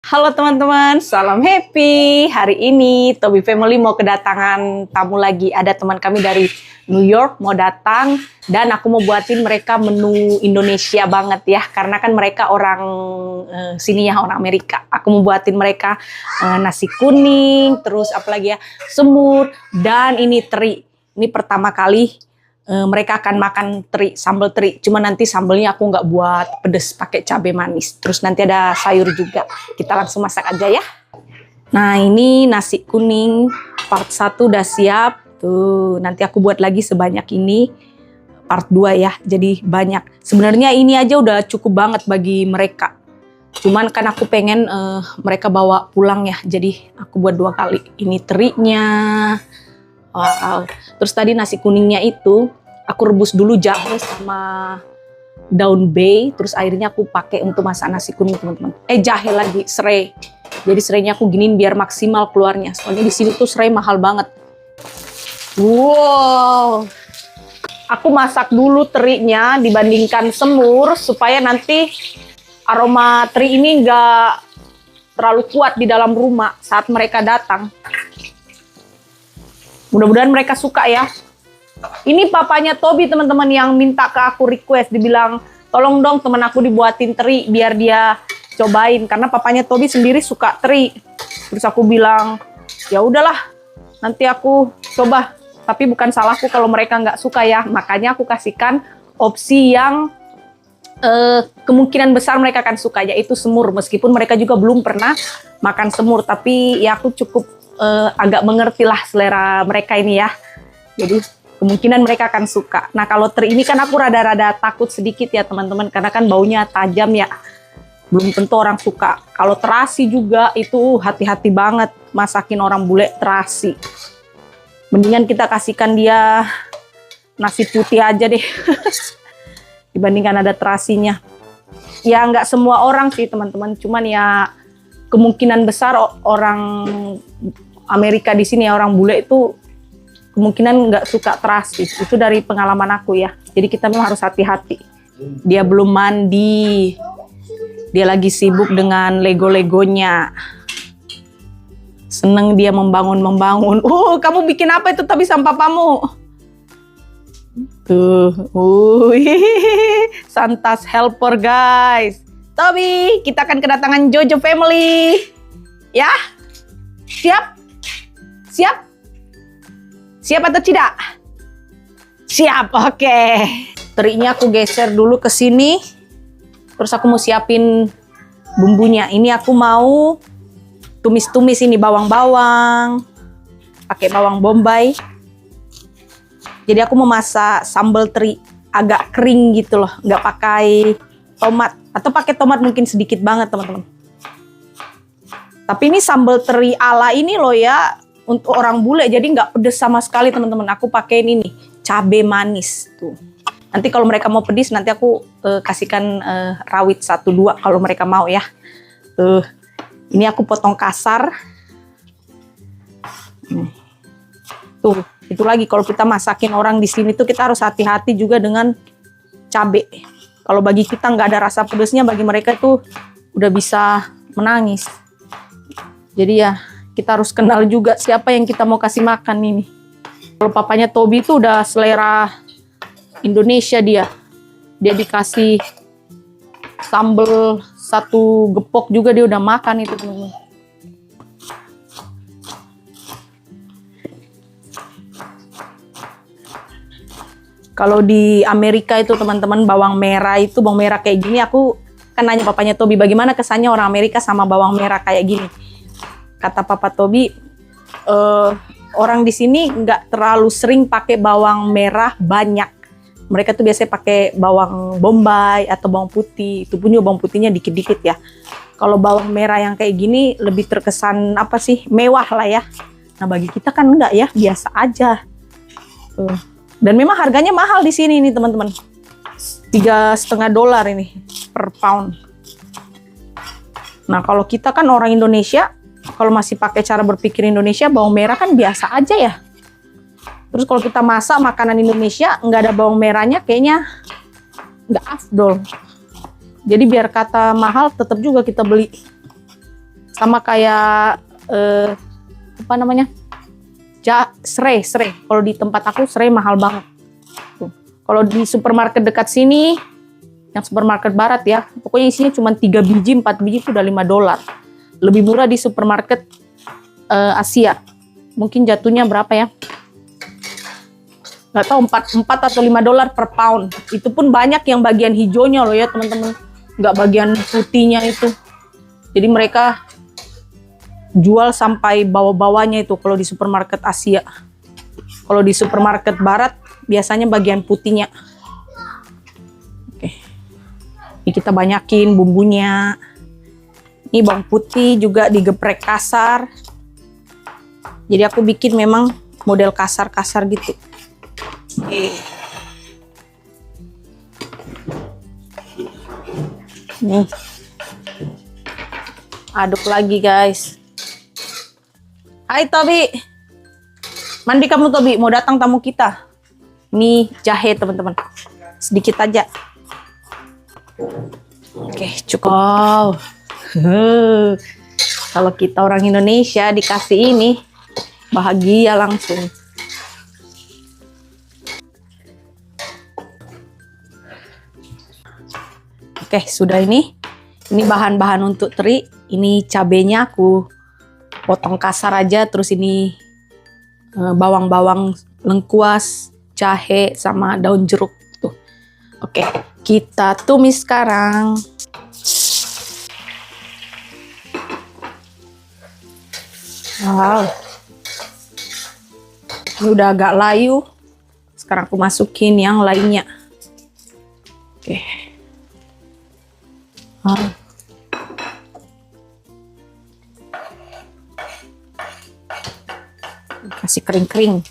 Halo teman-teman, salam happy. Hari ini Tobi Family mau kedatangan tamu lagi. Ada teman kami dari New York mau datang dan aku mau buatin mereka menu Indonesia banget ya. Karena kan mereka orang sini ya, orang Amerika. Aku mau buatin mereka nasi kuning, terus apalagi ya, semur dan ini teri. Ini pertama kali mereka akan makan teri, sambal teri. Cuma nanti sambalnya aku nggak buat pedes, pakai cabai manis. Terus nanti ada sayur juga. Kita langsung masak aja ya. Nah ini nasi kuning part 1 udah siap. Tuh nanti aku buat lagi sebanyak ini. Part 2 ya, jadi banyak. Sebenarnya ini aja udah cukup banget bagi mereka. Cuman kan aku pengen mereka bawa pulang ya. Jadi aku buat 2 kali. Ini terinya. Wow. Terus tadi nasi kuningnya itu aku rebus dulu jahe sama daun bay, terus airnya aku pakai untuk masak nasi kuning teman-teman. Jahe lagi, serai. Jadi serainya aku giniin biar maksimal keluarnya. Soalnya di sini tuh serai mahal banget. Wow. Aku masak dulu terinya dibandingkan semur supaya nanti aroma teri ini nggak terlalu kuat di dalam rumah saat mereka datang. Mudah-mudahan mereka suka ya. Ini papanya Tobi teman-teman yang minta ke aku request, dibilang tolong dong teman aku dibuatin teri biar dia cobain karena papanya Tobi sendiri suka teri. Terus aku bilang ya udahlah nanti aku coba, tapi bukan salahku kalau mereka nggak suka ya. Makanya aku kasihkan opsi yang kemungkinan besar mereka akan suka, yaitu semur. Meskipun mereka juga belum pernah makan semur, tapi ya aku cukup agak mengerti lah selera mereka ini ya. Jadi kemungkinan mereka akan suka. Nah kalau teri ini kan aku rada-rada takut sedikit ya teman-teman, karena kan baunya tajam ya. Belum tentu orang suka. Kalau terasi juga itu hati-hati banget masakin orang bule terasi. Mendingan kita kasihkan dia nasi putih aja deh. Dibandingkan ada terasinya. Ya nggak semua orang sih teman-teman, cuman ya kemungkinan besar orang Amerika di sini ya, orang bule itu kemungkinan nggak suka terasi. Itu dari pengalaman aku ya. Jadi kita memang harus hati-hati. Dia belum mandi. Dia lagi sibuk dengan Lego-legonya. Seneng dia membangun-membangun. Kamu bikin apa itu tapi sama papamu? Tuh. Santas helper guys. Tobi, kita akan kedatangan Jojo Family. Ya? Siap? Siap? Siap atau tidak? Siap, oke. Terinya aku geser dulu ke sini. Terus aku mau siapin bumbunya. Ini aku mau tumis-tumis ini bawang-bawang. Pakai bawang bombay. Jadi aku mau masak sambal teri agak kering gitu loh. Nggak pakai tomat. Atau pakai tomat mungkin sedikit banget teman-teman. Tapi ini sambal teri ala ini loh ya. Untuk orang bule, jadi nggak pedes sama sekali teman-teman. Aku pakai ini nih, cabai manis tuh. Nanti kalau mereka mau pedes, nanti aku kasihkan rawit 1-2 kalau mereka mau ya. Tuh, ini aku potong kasar. Tuh, itu lagi kalau kita masakin orang di sini tuh kita harus hati-hati juga dengan cabai. Kalau bagi kita nggak ada rasa pedesnya, bagi mereka tuh udah bisa menangis. Jadi ya kita harus kenal juga siapa yang kita mau kasih makan ini. Kalau papanya Tobi itu udah selera Indonesia dia. Dia dikasih sambal 1 gepok juga dia udah makan itu teman-teman. Kalau di Amerika itu teman-teman bawang merah kayak gini, aku kan nanya papanya Tobi bagaimana kesannya orang Amerika sama bawang merah kayak gini. Kata Papa Tobi, orang di sini nggak terlalu sering pakai bawang merah banyak. Mereka tuh biasanya pakai bawang bombay atau bawang putih. Itu pun juga bawang putihnya dikit-dikit ya. Kalau bawang merah yang kayak gini lebih terkesan apa sih, mewah lah ya. Nah bagi kita kan enggak ya, biasa aja. Dan memang harganya mahal di sini nih teman-teman. $3,5 ini per pound. Nah kalau kita kan orang Indonesia, kalau masih pakai cara berpikir Indonesia, bawang merah kan biasa aja ya. Terus kalau kita masak makanan Indonesia nggak ada bawang merahnya, kayaknya nggak afdol. Jadi biar kata mahal tetap juga kita beli. Sama kayak apa namanya? Serai. Kalau di tempat aku serai mahal banget. Tuh. Kalau di supermarket dekat sini, yang supermarket barat ya, pokoknya isinya cuma 3 biji, 4 biji itu udah $5. Lebih murah di supermarket Asia. Mungkin jatuhnya berapa ya? Nggak tahu, 4 atau $5 per pound. Itu pun banyak yang bagian hijaunya loh ya teman-teman. Nggak bagian putihnya itu. Jadi mereka jual sampai bawah-bawahnya itu kalau di supermarket Asia. Kalau di supermarket barat biasanya bagian putihnya. Oke. Ini kita banyakin bumbunya. Ini bawang putih juga digeprek kasar. Jadi aku bikin memang model kasar-kasar gitu. Oke. Nih. Aduk lagi guys. Hai Tobi. Mandi kamu Tobi, mau datang tamu kita. Ini jahe teman-teman. Sedikit aja. Oke, cukup. Kalau kita orang Indonesia dikasih ini, bahagia langsung. Oke, sudah ini. Ini bahan-bahan untuk teri. Ini cabenya aku potong kasar aja. Terus ini bawang-bawang lengkuas, jahe, sama daun jeruk. Tuh. Oke, kita tumis sekarang. Wow. Ini udah agak layu. Sekarang aku masukin yang lainnya. Oke. Kasih kering-kering.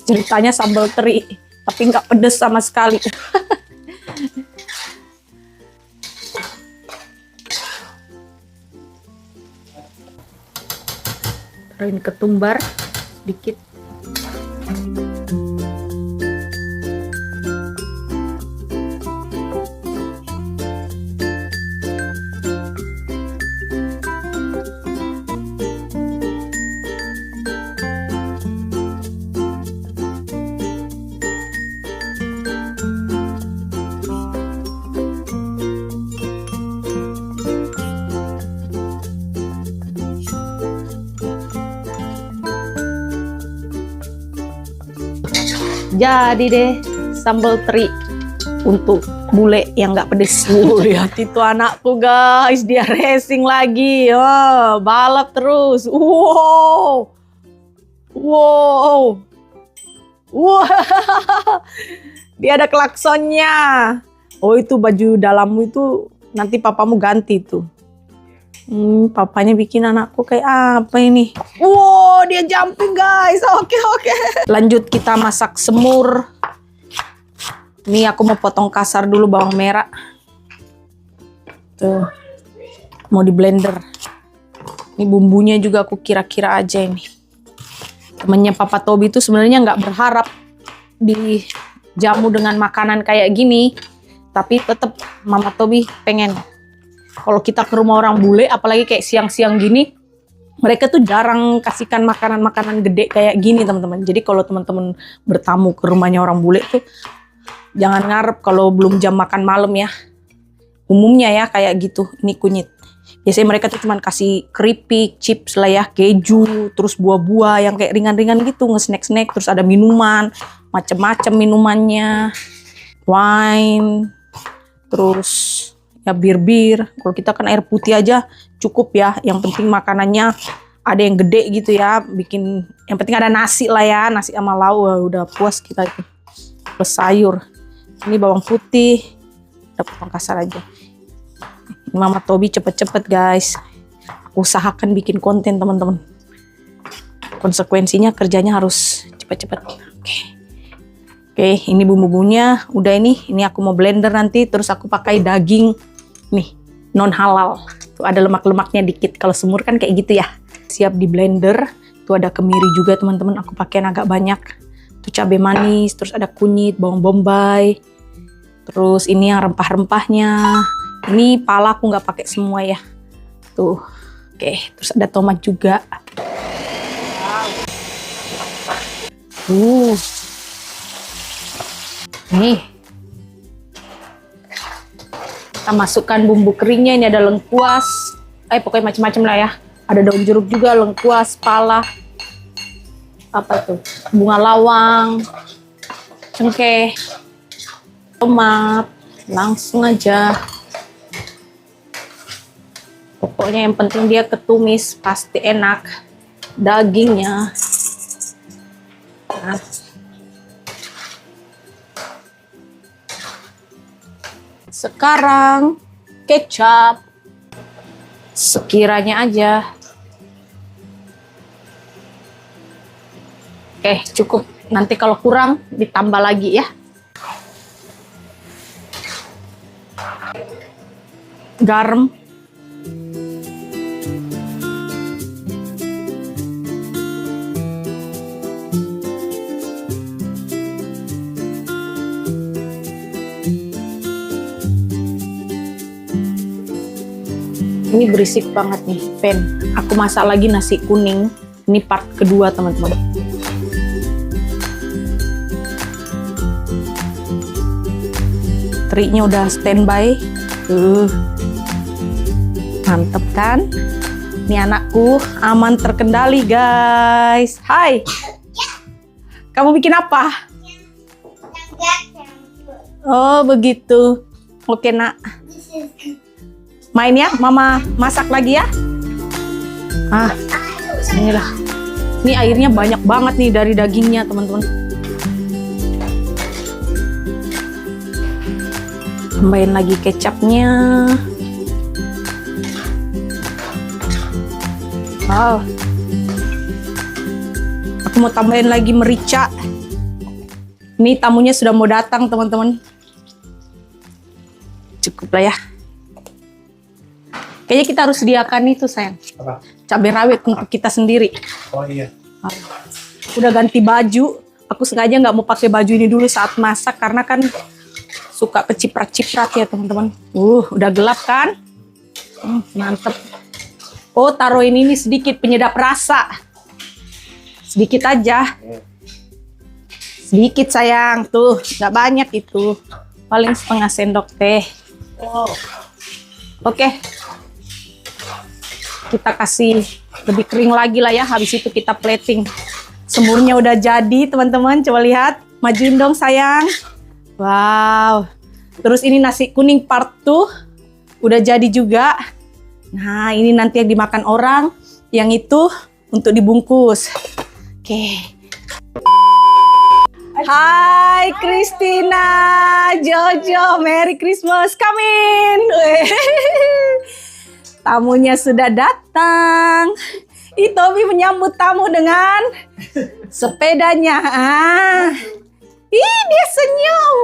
Ceritanya sambal teri, tapi nggak pedes sama sekali. Taruhin ketumbar sedikit. Jadi deh sambal teri untuk bule yang nggak pedes. Lihat itu anakku guys, dia racing lagi. Oh, balap terus. Wow. Dia ada klaksonnya. Oh, itu baju dalammu itu nanti papamu ganti tuh. Papanya bikin anakku kayak apa ini? Wow, dia jumping guys. Oke. Lanjut kita masak semur. Ini aku mau potong kasar dulu bawang merah. Tuh. Mau di blender. Ini bumbunya juga aku kira-kira aja ini. Temennya Papa Tobi itu sebenarnya nggak berharap dijamu dengan makanan kayak gini. Tapi tetap Mama Tobi pengen. Kalau kita ke rumah orang bule, apalagi kayak siang-siang gini, mereka tuh jarang kasihkan makanan-makanan gede kayak gini teman-teman. Jadi kalau teman-teman bertamu ke rumahnya orang bule tuh, jangan ngarep kalau belum jam makan malam ya. Umumnya ya kayak gitu, ini kunyit. Biasanya mereka tuh cuman kasih keripik, chips lah ya, keju, terus buah-buah yang kayak ringan-ringan gitu, nge-snack-snack, terus ada minuman, macem-macem minumannya, wine, terus ya bir. Kalau kita kan air putih aja cukup ya. Yang penting makanannya ada yang gede gitu ya. Yang penting ada nasi lah ya. Nasi sama lauk udah puas kita itu. Plus sayur. Ini bawang putih. Udah potong kasar aja. Ini Mama Tobi cepet-cepet guys. Aku usahakan bikin konten teman-teman. Konsekuensinya kerjanya harus cepet-cepet. Oke, ini bumbu-bumbunya udah ini aku mau blender nanti, terus aku pakai daging nih non halal. Tuh ada lemak-lemaknya dikit. Kalau semur kan kayak gitu ya. Siap di blender. Tuh ada kemiri juga teman-teman, aku pakein agak banyak. Tuh cabai manis, terus ada kunyit, bawang bombay. Terus ini yang rempah-rempahnya. Ini pala aku nggak pakai semua ya. Tuh. Oke, terus ada tomat juga. Nih. Kita masukkan bumbu keringnya. Ini ada lengkuas. Pokoknya macam-macam lah ya. Ada daun jeruk juga, lengkuas, pala. Apa tuh? Bunga lawang. Cengkeh. Tomat. Langsung aja. Pokoknya yang penting dia ketumis, pasti enak. Dagingnya. Nah. Sekarang kecap. Sekiranya aja. Oke, cukup. Nanti kalau kurang ditambah lagi ya. Garam. Ini berisik banget nih, fan. Aku masak lagi nasi kuning. Ini part kedua, teman-teman. Terinya udah standby. Mantep kan? Ini anakku aman terkendali, guys. Hai. Kamu bikin apa? Oh, begitu. Oke, nak. Main ya, mama masak lagi ya. Inilah. Ini airnya banyak banget nih dari dagingnya, teman-teman. Tambahin lagi kecapnya. Wow. Aku mau tambahin lagi merica. Ini tamunya sudah mau datang, teman-teman. Cukup lah ya. Kayaknya kita harus sediakan itu, sayang. Apa? Cabai rawit untuk kita sendiri. Oh iya. Udah ganti baju. Aku sengaja nggak mau pakai baju ini dulu saat masak karena kan suka keciprat-ciprat ya, teman-teman. Udah gelap kan? Mantep. Oh, taruhin ini sedikit penyedap rasa. Sedikit aja. Sedikit, sayang. Tuh, nggak banyak itu. Paling setengah sendok teh. Oke. Kita kasih lebih kering lagi lah ya. Habis itu kita plating. Semurnya udah jadi, teman-teman. Coba lihat. Majuin dong, sayang. Wow. Terus ini nasi kuning part 2. Udah jadi juga. Nah, ini nanti yang dimakan orang. Yang itu untuk dibungkus. Oke. Hai, Christina, Jojo, Merry Christmas, come in. Tamunya sudah datang. Tobi menyambut tamu dengan sepedanya. Dia senyum.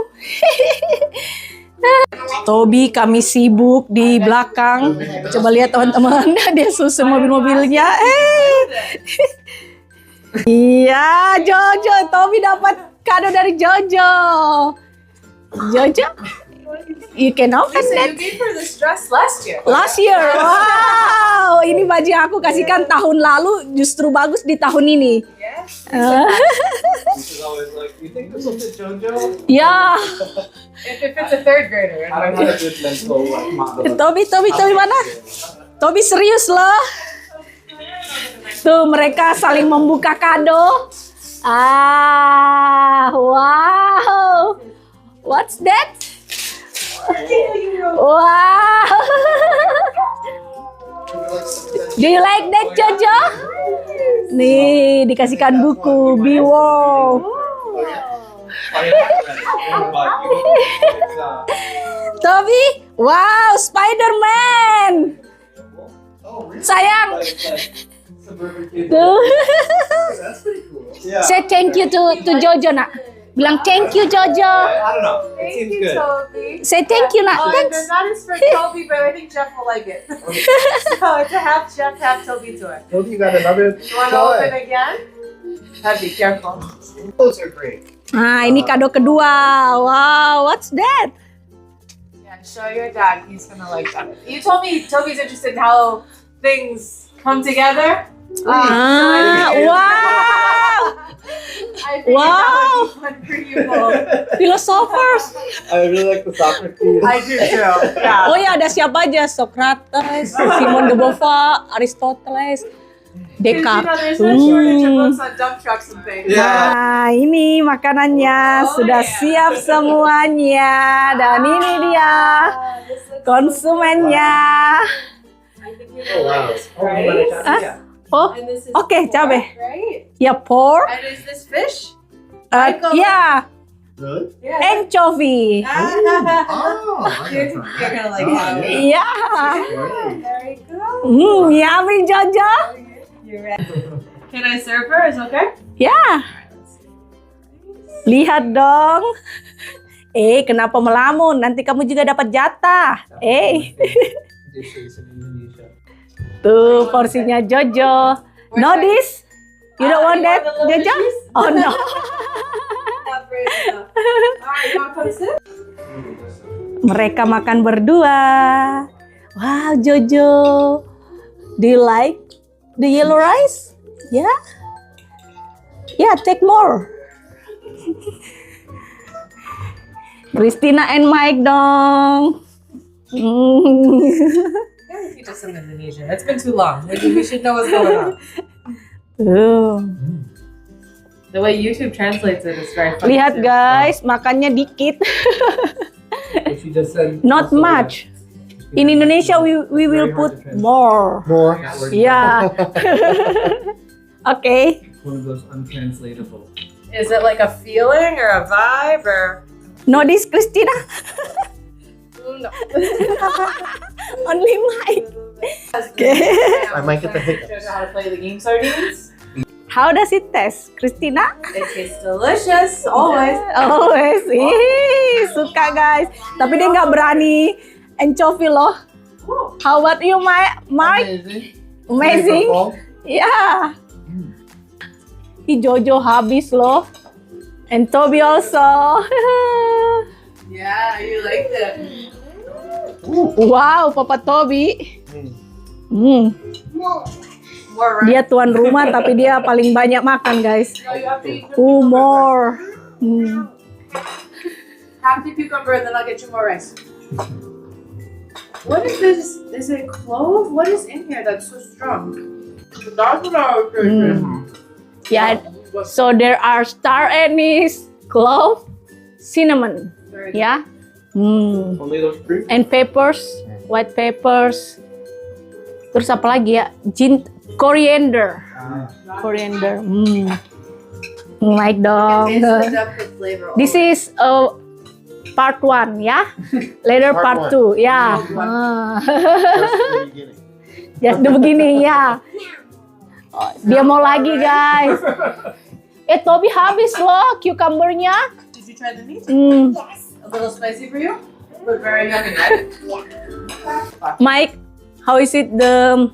Tobi kami sibuk di belakang. Coba lihat, teman-teman, dia susun mobil-mobilnya. Iya, Jojo. Tobi dapat kado dari Jojo. Jojo, you can open that. You gave her this dress last year. Last year, wow. Ini baju yang aku kasihkan tahun lalu justru bagus di tahun ini. Yes. She's always like, you think this will fit JoJo? Ya, If it fits a third grader. I'm not a good mental model. Tobi mana? Tobi serius loh. Tuh, mereka saling membuka kado. Wow. What's that? Wow. Do you like that, Jojo? Nih, dikasihkan buku Biwo. Tobi, wow, Spider-Man. Sayang. Tuh. Say thank you to Jojo, nak. Bilang thank you, Jojo. I don't know. It Thank seems you, good. Toby. Say thank you, nak. They're Thanks. not as for Toby, but I think Jeff will like it. So it's a half Jeff, half Toby toy. Toby, you got another You want to open again? Have be careful. Those are great. Nah, ini kado kedua. Wow, what's that? Yeah, show your dad. He's gonna like that. You told me Toby's interested in how things come together. Ah, wow! I figured Wow. that would be fun for you both. Philosophers. I really like the Socrates. I do too. Yeah. Oh ya, ada siapa aja? Socrates, Simon de Beauvoir, Aristoteles, Because, Descartes. there's no shortage of books on dump trucks and things. Yeah. Nah, ini makanannya Oh, sudah yeah. siap semuanya. Dan ini dia This looks konsumennya. I think we Oh, wow. like this, right? Hah? Yeah. Oh, And this is Oke, pork, cabe. right? ya pork. And is this fish? Ya, Really? Yeah. anchovy. Oh, I You're, got you're gonna like Oh, that. yeah. Ya. There you go. Yummy Jojo. You're ready. Can I serve her? Is it okay? Ya, lihat dong. Kenapa melamun? Nanti kamu juga dapat jatah. Dishes in Indonesia. Tuh porsinya Jojo. No this? You don't want that, Jojo? Oh no. Not brave enough. Alright, you wanna come sit? Mereka makan berdua. Wow, Jojo. Do you like the yellow rice? Yeah? Yeah, take more. Christina and Mike dong. Gotta teach us some Indonesian. It's been too long. We should know what's going on. Tuh. The way YouTube translates it is very funny. Lihat too. guys, makannya dikit. What she just said. Not also, much. In Indonesia, we will Very hard put to translate. more. More. Yeah. Okay. One of those untranslatable. Is it like a feeling or a vibe or? No this, Christina. No. Only Mike. Okay. I might get the hiccups. Show you how to play the game sardines. How does it taste, Christina? It tastes delicious, always. Always. Ih, suka guys. Tapi dia nggak berani anchovy loh. How about you, Mike? Amazing. Yeah. Ih, Jojo habis loh. And Toby also. Yeah, you liked it. Wow, Papa Toby. Hmm. More, right? Dia tuan rumah tapi dia paling banyak makan guys. No, you have to eat the cucumber. More. Hmm. Half the cucumber, and then I'll get you more rice. What is this? Is it clove? What is in here that's so strong? That's what I was thinking. Yeah. So there are star anise, clove, cinnamon. Very good. Ya. Hmm. Only those three? And peppers, white peppers. Terus apa lagi ya? Coriander. Coriander. Hmm. Like You dong. can taste the depth of flavor. This is part 1 ya. Later part Part 2 ya. Just the beginning. Just the beginning ya. Oh, dia mau lagi guys. Toby habis loh cucumbernya. Did you try the meat? Hmm. A little spicy for you, but very yummy, right? Mike, how is it the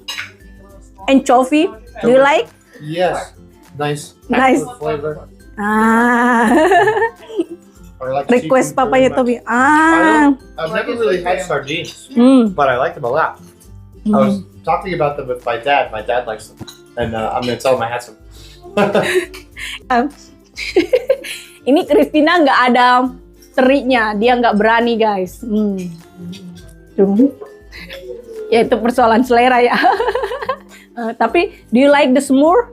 anchovy? Do you like? Yes. Nice. Nice. With flavor. Ah. I like Request seafood papanya very Toby. much. Ah. I've never really had sardines, Hmm. but I like them a lot. I was talking about them with my dad. My dad likes them. And I'm going to tell him I had some. Ini Christina nggak ada terinya, dia nggak berani guys. Tuh. Ya itu persoalan selera ya. Tapi do you like the s'more?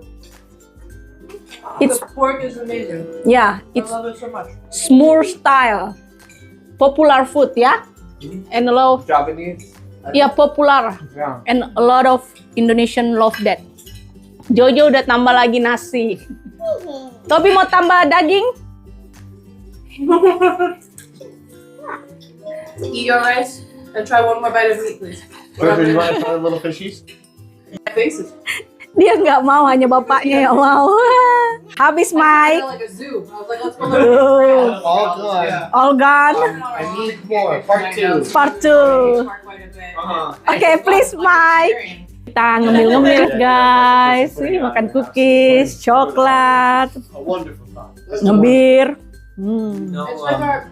It's The pork is amazing. yeah, I it's love it so much. s'more style, popular food ya, and a lot of, Japanese? ya popular, Yeah. and a lot of Indonesian love that. Jojo udah tambah lagi nasi. Tobi mau tambah daging? Eat your rice and try one more bite of meat, please. Georgia, you want to try the little fishies? My face is Dia nggak mau, hanya bapaknya yang mau. Habis I Mike. felt like a zoo. I was like, let's go look. All gone. All gone. I need more. Part 2. Part 2. Oke, please Mike. Kita ngemil-ngemil guys. Ini makan cookies, coklat, A wonderful thought. ngebir. It's like our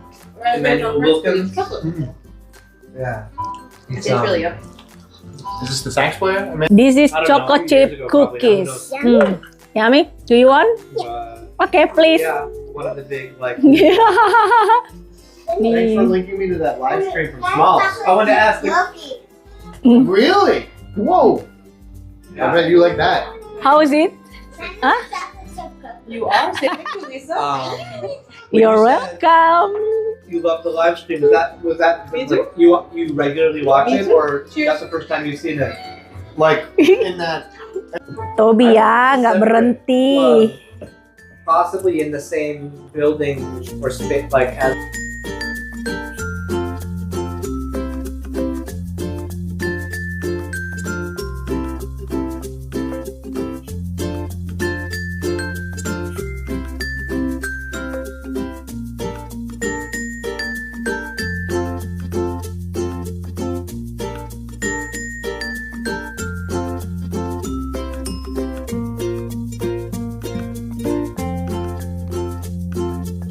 Emmanuel Wilkins. chocolate. Yeah. It's really yummy. Is this the sax player? I mean, This is I don't choco know, a few chip years ago, probably. cookies. I don't Yummy? Do you want? Okay, please. yeah, one of the big like. Nih. Thanks for linking me to that live stream from Smalls. I wanted to ask. Loki. Really? Whoa. I bet you like that. How is it? Huh? You are saying to Lisa? You're welcome. You love the live stream. Was that Me like, you regularly watch Me it, too. or Cheers. that's the first time you've seen it? Like in that. Tobi ya, nggak berhenti. Possibly in the same building or space, like as.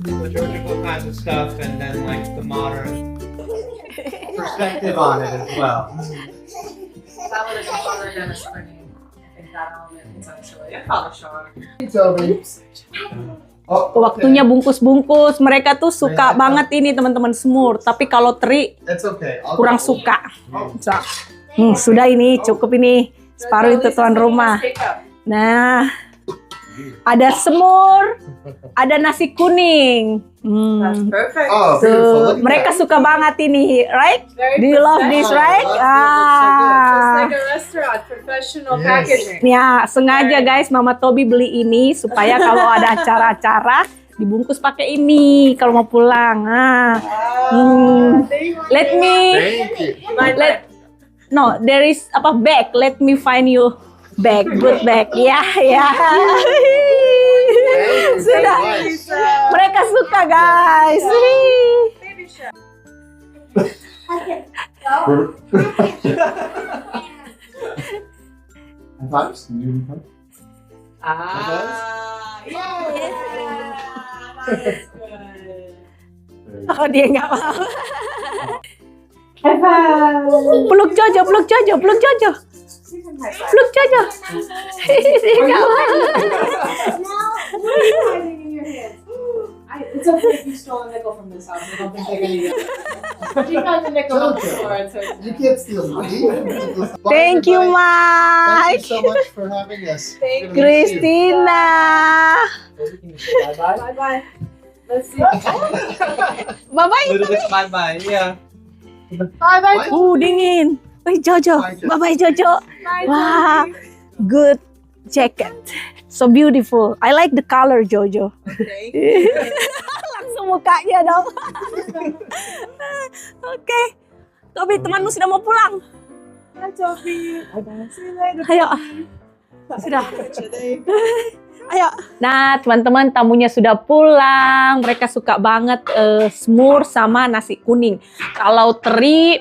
Liturgical kinds of stuff, and then like the modern perspective on it as well. That would have been harder than a spring. I think that element potentially. I probably sure. Toby. Oh, Waktunya bungkus-bungkus. Mereka tuh suka banget ini teman-teman semur. Tapi kalau teri That's okay. kurang suka. So, sudah ini cukup ini. Separuh itu tuan rumah. Nah, ada semur, ada nasi kuning. That's perfect. Oh, Tuh, beautiful. Look at mereka that. suka banget ini, right? Very Do you love this, professional. right? Oh, that Just like Ah, a restaurant, professional Yes. packaging. ya sengaja guys, Mama Tobi beli ini supaya kalau ada acara-acara dibungkus pakai ini kalau mau pulang. Thank you. Let me, Thank you. no, there is apa bag. Let me find you bag, good bag. Ya, ya. Thank you so Sudah. much. Mereka suka guys. Baby chef. High fives? Can you do Yeah. That's good. Oh dia nggak mau. High five. Peluk Jojo, peluk Jojo, peluk Jojo, peluk Jojo. Dia nggak mau. Hiding in your hands. It's okay if you stole a nickel from this house. I don't think they're gonna get it. You got the nickel on the floor. It's okay. You can't steal money. Thank you, Thank Mike. you so much for having us. Thank We're gonna miss you. Christina. Bye bye. Let's see. Bye bye. Little bit bye bye. Yeah. Bye bye. Dingin. Bye Jojo. Bye bye Jojo. Wah, good jacket. So beautiful. I like the color Jojo. Thank you. Langsung mukanya dong. Oke. Tobi, temanmu sudah mau pulang. Hi, Toby. See you later. Ayo. Sudah. Ayo. Nah, teman-teman, tamunya sudah pulang. Mereka suka banget semur sama nasi kuning. Kalau teri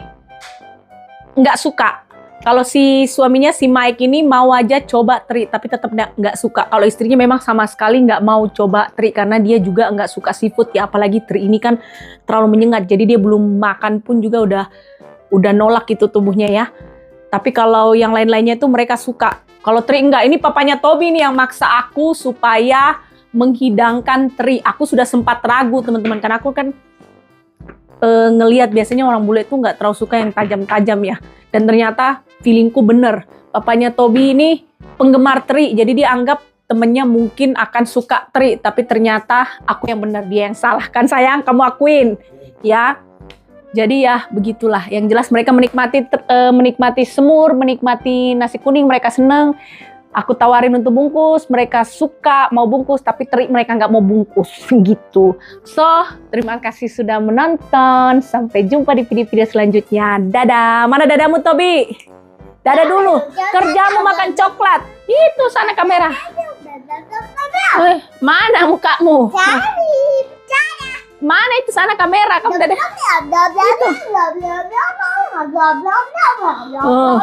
nggak suka. Kalau si suaminya si Mike ini mau aja coba teri, tapi tetap nggak suka. Kalau istrinya memang sama sekali nggak mau coba teri karena dia juga nggak suka seafood ya. Apalagi teri ini kan terlalu menyengat. Jadi dia belum makan pun juga udah nolak gitu tubuhnya ya. Tapi kalau yang lain-lainnya itu mereka suka. Kalau teri enggak, ini papanya Tobi nih yang maksa aku supaya menghidangkan teri. Aku sudah sempat ragu teman-teman, karena aku kan ngelihat biasanya orang bule itu nggak terlalu suka yang tajam-tajam ya. Dan ternyata feelingku bener. Papanya Tobi ini penggemar teri, jadi dia anggap temennya mungkin akan suka teri. Tapi ternyata aku yang bener, dia yang salah. Kan sayang, kamu akuin ya. Jadi ya begitulah. Yang jelas mereka menikmati semur, menikmati nasi kuning, mereka seneng. Aku tawarin untuk bungkus, mereka suka mau bungkus, tapi teri mereka nggak mau bungkus gitu. So, terima kasih sudah menonton. Sampai jumpa di video-video selanjutnya. Dadah. Mana dadamu, Tobi? Dadah dulu. Kerjamu makan coklat. Itu sana kamera. Mana mukamu? Mana itu sana kamera? Kamu dadah. Itu. Oh.